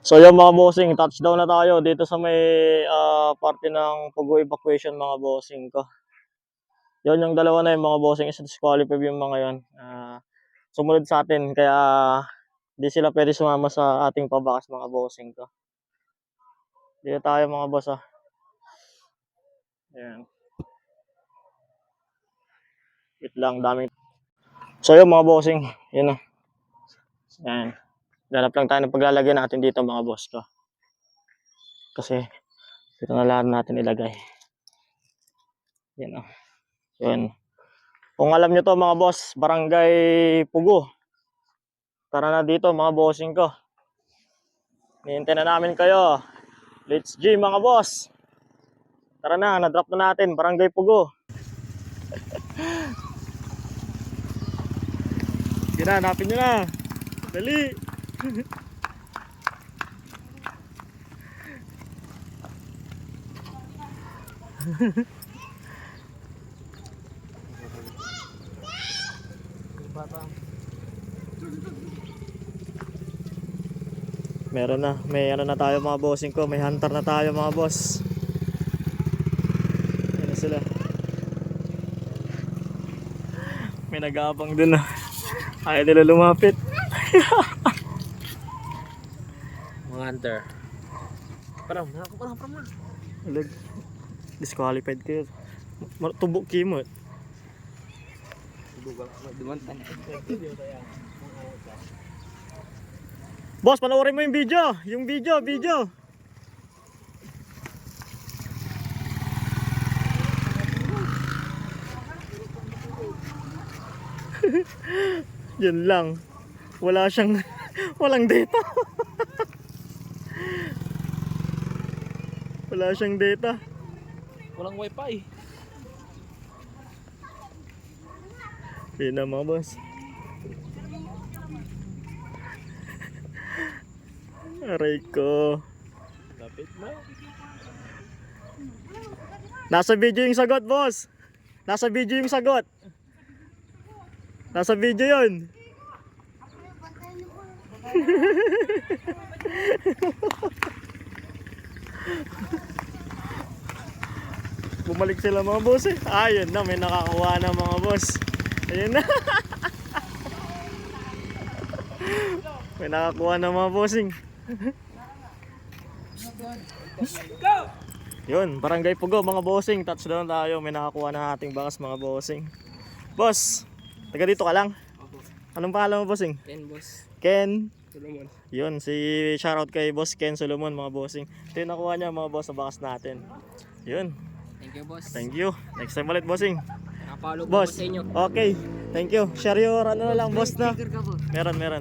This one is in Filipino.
So yung mga bossing, touchdown na tayo dito sa may parte ng Pugo evacuation mga bossing ko. Yun yung dalawa na yung mga bossing is disqualified yung mga yon. Sumunod sa atin kaya di sila pwede sumama sa ating pabakas mga bossing ko. Dito tayo mga boss ah. Ayan. Wait lang, daming. So yun mga bossing, yun na. Ayan. Ganap lang tayo ng paglalagay natin dito mga boss ko. Kasi dito na lahat natin ilagay. Yan o. Yun. Kung alam nyo to mga boss, Barangay Pugo. Tara na dito mga bossing ko. Hihintay na namin kayo. Let's G mga boss. Tara na, na-drop na natin. Barangay Pugo. Hanapin nyo na. Dali. Meron na, may ano na tayo mga bossing ko, may hunter na tayo mga boss. Ano sila? May nag-aabang dun na. Ayaw nila lumapit. Mga hunter. Parang na. Disqualified kayo. Tubok kimot. Boss, panoorin mo yung video. Yung video. Yun lang. Wala siyang walang data. Wala siyang data. Walang wifi. Yun na mga boss. Aray ko. Lapit na. Nasa video yung sagot, boss. Nasa video yung sagot. Nasa video yun. Bumalik sila mga boss eh. Ayun na, may nakakuha na mga boss. Ayun na. May nakakuha na mga bossing. Yun, Barangay Pugo mga bossing. Touchdown tayo. May nakakuha na ating bakas mga bossing. Boss, taga dito ka lang? Anong pangalan mo bossing? Ken boss. Ken Solomon. Yun, shoutout kay boss Ken Solomon mga bossing. Ito yung nakuha niya mga boss sa bakas natin. Yun. Thank you boss. Thank you. Next time ulit bossing. Nakapalo po Boss. sa inyo. Okay. Thank you. Share your ano na lang boss na. Sticker ka po. Meron.